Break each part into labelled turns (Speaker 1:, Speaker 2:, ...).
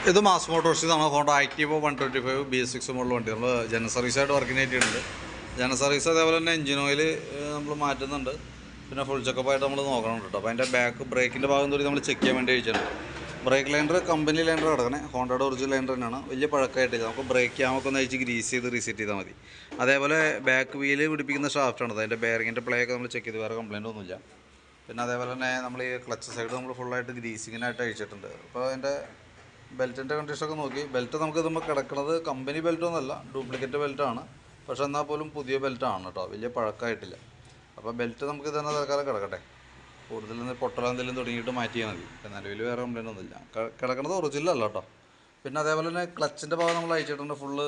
Speaker 1: ഇത് മാസ് മോട്ടോഴ്സിൽ നമ്മൾ Honda ആക്റ്റീവോ 125 BS6 model വണ്ടി നമ്മൾ ജനറൽ സർവീസായിട്ട് വർക്കിന് ആയിട്ടുണ്ട്. ജനറൽ സർവീസ് അതേപോലെ തന്നെ എഞ്ചിൻ ഓയിൽ നമ്മൾ മാറ്റുന്നുണ്ട്. പിന്നെ ഫുൾ ചെക്കപ്പായിട്ട് നമ്മൾ നോക്കണം കേട്ടോ. അപ്പോൾ അതിൻ്റെ ബാക്ക് ബ്രേക്കിൻ്റെ ഭാഗം കൂടി നമ്മൾ ചെക്ക് ചെയ്യാൻ വേണ്ടി വെച്ചിട്ടുണ്ട്. ബ്രേക്ക് ലൈൻഡർ കമ്പനി ലൈൻഡർ കിടക്കണേ, ഹോണ്ടയുടെ ഒറിജിനൽ ലൈൻഡർ തന്നെയാണ്. വലിയ പഴക്കമായിട്ടില്ല. നമുക്ക് ബ്രേക്ക് ക്യാമൊക്കെ ഒന്ന് അയച്ച് ഗ്രീസ് ചെയ്ത് റീസെറ്റ് ചെയ്താൽ മതി. അതേപോലെ ബാക്ക് വീല് പിടിപ്പിക്കുന്ന ഷാഫ്റ്റാണ്, അതിൻ്റെ ബെയറിങ്ങിൻ്റെ പ്ലേ ഒക്കെ നമ്മൾ ചെക്ക് ചെയ്ത് വേറെ കംപ്ലയിൻ്റ് ഒന്നുമില്ല. പിന്നെ അതേപോലെ തന്നെ നമ്മൾ ഈ ക്ലച്ച് സൈഡ് നമ്മൾ ഫുള്ളായിട്ട് ഗ്രീസിങ്ങിനായിട്ട് അയച്ചിട്ടുണ്ട്. അപ്പോൾ അതിൻ്റെ ബെൽറ്റിൻ്റെ കണ്ടീഷനൊക്കെ നോക്കി. ബെൽറ്റ് നമുക്ക് ഇതുമ്പോൾ കിടക്കുന്നത് കമ്പനി ബെൽറ്റൊന്നുമല്ല, ഡ്യൂപ്ലിക്കേറ്റ് ബെൽറ്റാണ്. പക്ഷേ എന്നാൽ പോലും പുതിയ ബെൽറ്റാണ് കേട്ടോ, വലിയ പഴക്കമായിട്ടില്ല. അപ്പോൾ ബെൽറ്റ് നമുക്ക് തന്നെ തൽക്കാലം കിടക്കട്ടെ. കൂടുതൽ പൊട്ടലോ എന്തെങ്കിലും തുടങ്ങിയിട്ട് മാറ്റിയാൽ മതി. നിലവിൽ വേറെ കംപ്ലയിൻ്റ് ഒന്നുമില്ല. കിടക്കുന്നത് ഒറിജിനൽ അല്ല കേട്ടോ. പിന്നെ അതേപോലെ തന്നെ ക്ലച്ചിൻ്റെ ഭാഗം നമ്മൾ അയച്ചിട്ടുണ്ട്, ഫുള്ള്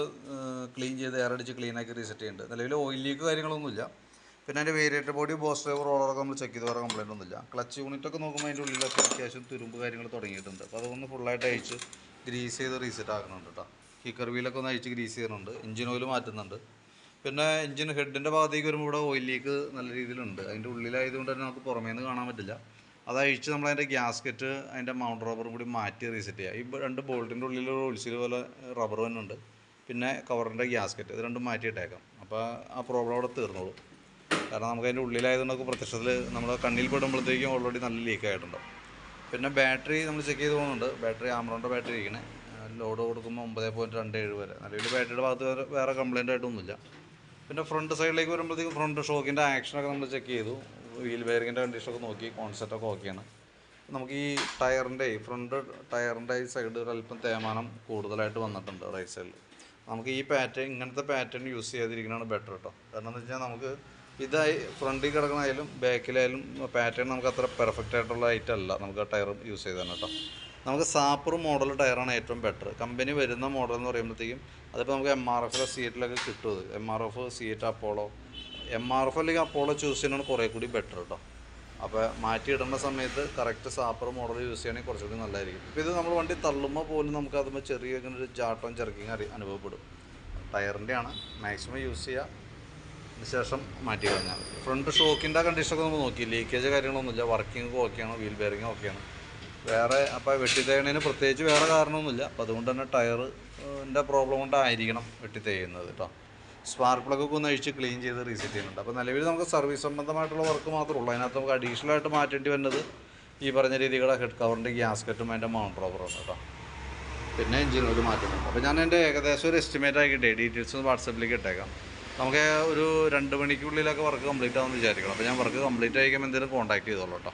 Speaker 1: ക്ലീൻ ചെയ്ത് എയറടിച്ച് ക്ലീനാക്കി റീസെറ്റ് ചെയ്യുന്നുണ്ട്. നിലവിൽ ഓയിൽ ലീക്ക് കാര്യങ്ങളൊന്നുമില്ല. പിന്നെ അതിൻ്റെ വേരിയേറ്റർ ബോഡി ബോസ് ഡ്രൈവർ റോളറൊക്കെ നമ്മൾ ചെക്ക് ചെയ്ത് വേറെ കംപ്ലയിൻ്റ് ഒന്നുമില്ല. ക്ലച്ച് യൂണിറ്റൊക്കെ നോക്കുമ്പോൾ അതിൻ്റെ ഉള്ളിലൊക്കെ അത്യാവശ്യം തുരുമ്പ് കാര്യങ്ങൾ തുടങ്ങിയിട്ടുണ്ട്. അപ്പോൾ അതൊന്ന് ഫുള്ളായിട്ട് അയച്ച് ഗ്രീസ് ചെയ്ത് റീസെറ്റ് ആക്കുന്നുണ്ട് കേട്ടോ. കിക്കർ വീലൊക്കെ ഒന്ന് അയച്ച് ഗ്രീസ് ചെയ്യുന്നുണ്ട്. എഞ്ചിൻ ഓയിൽ മാറ്റുന്നുണ്ട്. പിന്നെ എഞ്ചിൻ ഹെഡിൻ്റെ ഭാഗത്തേക്ക് വരുമ്പോൾ ഇവിടെ ഓയിൽ ലീക്ക് നല്ല രീതിയിലുണ്ട്. അതിൻ്റെ ഉള്ളിലായതുകൊണ്ട് തന്നെ നമുക്ക് പുറമേ നിന്ന് കാണാൻ പറ്റില്ല. അത് അഴിച്ച് നമ്മളതിൻ്റെ ഗ്യാസ്കറ്റ് അതിൻ്റെ മൗണ്ട് റബ്ബറും കൂടി മാറ്റി റീസെറ്റ് ചെയ്യുക. ഈ രണ്ട് ബോൾട്ടിൻ്റെ ഉള്ളിൽ ഒളിച്ചിൽ പോലെ റബ്ബർ തന്നെയുണ്ട്. പിന്നെ കവറിൻ്റെ ഗ്യാസ്കറ്റ് ഇത് രണ്ടും മാറ്റിയിട്ടേക്കാം. അപ്പോൾ ആ പ്രോബ്ലം അവിടെ തീർന്നോളൂ. കാരണം നമുക്ക് അതിൻ്റെ ഉള്ളിലായതുകൊണ്ടൊക്കെ പ്രത്യക്ഷത്തിൽ നമ്മുടെ കണ്ണിൽ പെടുമ്പോഴത്തേക്കും ഓൾറെഡി നല്ല ലീക്ക് ആയിട്ടുണ്ടാവും. പിന്നെ ബാറ്ററി നമ്മൾ ചെക്ക് ചെയ്ത് പോകുന്നുണ്ട്. ബാറ്ററി ആമറോണിൻ്റെ ബാറ്ററി ഇരിക്കണേ, ലോഡ് കൊടുക്കുമ്പോൾ 9.27 വരെ. നിലവിൽ ബാറ്ററിയുടെ ഭാഗത്ത് വേറെ കംപ്ലയിൻ്റ് ആയിട്ടൊന്നുമില്ല. പിന്നെ ഫ്രണ്ട് സൈഡിലേക്ക് വരുമ്പോഴത്തേക്കും ഫ്രണ്ട് ഷോക്കിൻ്റെ ആക്ഷനൊക്കെ നമ്മൾ ചെക്ക് ചെയ്തു. വീൽ ബെയറിങ്ങിൻ്റെ കണ്ടീഷനൊക്കെ നോക്കി, കോൺസെപ്റ്റൊക്കെ ഓക്കെയാണ്. നമുക്ക് ഈ ടയറിൻ്റെ ഫ്രണ്ട് ടയറിൻ്റെ ഈ സൈഡ് ഒരല്പം തേയ്മാനം കൂടുതലായിട്ട് വന്നിട്ടുണ്ട് റൈറ്റ് സൈഡിൽ. നമുക്ക് ഈ പാറ്റേൺ ഇങ്ങനത്തെ പാറ്റേൺ യൂസ് ചെയ്യാതിരിക്കുന്നതാണ് ബെറ്റർ കേട്ടോ. കാരണം എന്ന് വെച്ചാൽ നമുക്ക് ഇതായി ഫ്രണ്ടിൽ കിടക്കണായാലും ബാക്കിലായാലും പാറ്റേൺ നമുക്ക് അത്ര പെർഫെക്റ്റ് ആയിട്ടുള്ള ഐറ്റം അല്ല. നമുക്ക് ആ ടയർ യൂസ് ചെയ്ത് തന്നെ കേട്ടോ. നമുക്ക് സാപ്പർ മോഡൽ ടയറാണ് ഏറ്റവും ബെറ്റർ. കമ്പനി വരുന്ന മോഡൽ എന്ന് പറയുമ്പോഴത്തേക്കും അതിപ്പോൾ നമുക്ക് MRF സീറ്റിലൊക്കെ കിട്ടും. അത് MRF സീറ്റ് അപ്പോളോ, MRF അല്ലെങ്കിൽ അപ്പോളോ ചൂസ് ചെയ്യുന്നതാണ് കുറേ കൂടി ബെറ്റർ കേട്ടോ. അപ്പോൾ മാറ്റിയിടേണ്ട സമയത്ത് കറക്റ്റ് സാപ്പർ മോഡൽ യൂസ് ചെയ്യുകയാണെങ്കിൽ കുറച്ചുകൂടി നല്ലതായിരിക്കും. ഇപ്പോൾ ഇത് നമ്മൾ വണ്ടി തള്ളുമ്പോൾ പോലും നമുക്ക് അതുമ്പോൾ ചെറിയ ഒരു ചാട്ടവും ചെറുക്കിങ് അനുഭവപ്പെടും. ടയറിൻ്റെയാണ്, മാക്സിമം യൂസ് ചെയ്യുക, ശേഷം മാറ്റി കഴിഞ്ഞാൽ മതി. ഫ്രണ്ട് ഷോക്കിൻ്റെ കണ്ടീഷനൊക്കെ നമ്മൾ നോക്കി, ലീക്കേജ് കാര്യങ്ങളൊന്നുമില്ല, വർക്കിംഗ് ഓക്കെയാണ്, വീൽ ബെയറിങ് ഓക്കെയാണ്. വേറെ അപ്പോൾ വെട്ടി തേയ്യണതിന് പ്രത്യേകിച്ച് വേറെ കാരണമൊന്നുമില്ല. അപ്പോൾ അതുകൊണ്ട് തന്നെ ടയറിൻ്റെ പ്രോബ്ലം കൊണ്ടായിരിക്കണം വെട്ടി തേയുന്നത് കേട്ടോ. സ്പാർക്ക് പ്ലഗൊക്കെ ഒന്ന് അഴിച്ച് ക്ലീൻ ചെയ്ത് റീസെറ്റ് ചെയ്യുന്നുണ്ട്. അപ്പോൾ നിലവിൽ നമുക്ക് സർവീസ് സംബന്ധമായിട്ടുള്ള വർക്ക് മാത്രമേ ഉള്ളൂ. അതിനകത്ത് നമുക്ക് അഡീഷണലായിട്ട് മാറ്റേണ്ടി വരുന്നത് ഈ പറഞ്ഞ രീതിയുടെ ഹെഡ് കവറിൻ്റെ ഗ്യാസ്കറ്റും അതിൻ്റെ മൗണ്ട് റബ്ബറും കേട്ടോ. പിന്നെ എഞ്ചിൻ ഓയിൽ മാറ്റുന്നുണ്ട്. അപ്പോൾ ഞാൻ എൻ്റെ ഏകദേശം ഒരു എസ്റ്റിമേറ്റ് ആക്കിയിട്ടേ ഡീറ്റെയിൽസ് വാട്സപ്പിലേക്ക് ഇട്ടേക്കാം. നമുക്ക് ഒരു 2 മണിക്കുള്ളിലൊക്കെ വർക്ക് കംപ്ലീറ്റ് ആവുമെന്ന് വിചാരിക്കണം. അപ്പോൾ ഞാൻ വർക്ക് കംപ്ലീറ്റ് ആയിരിക്കുമ്പോൾ എന്തെങ്കിലും കോൺടാക്ട് ചെയ്തോളൂ കേട്ടോ.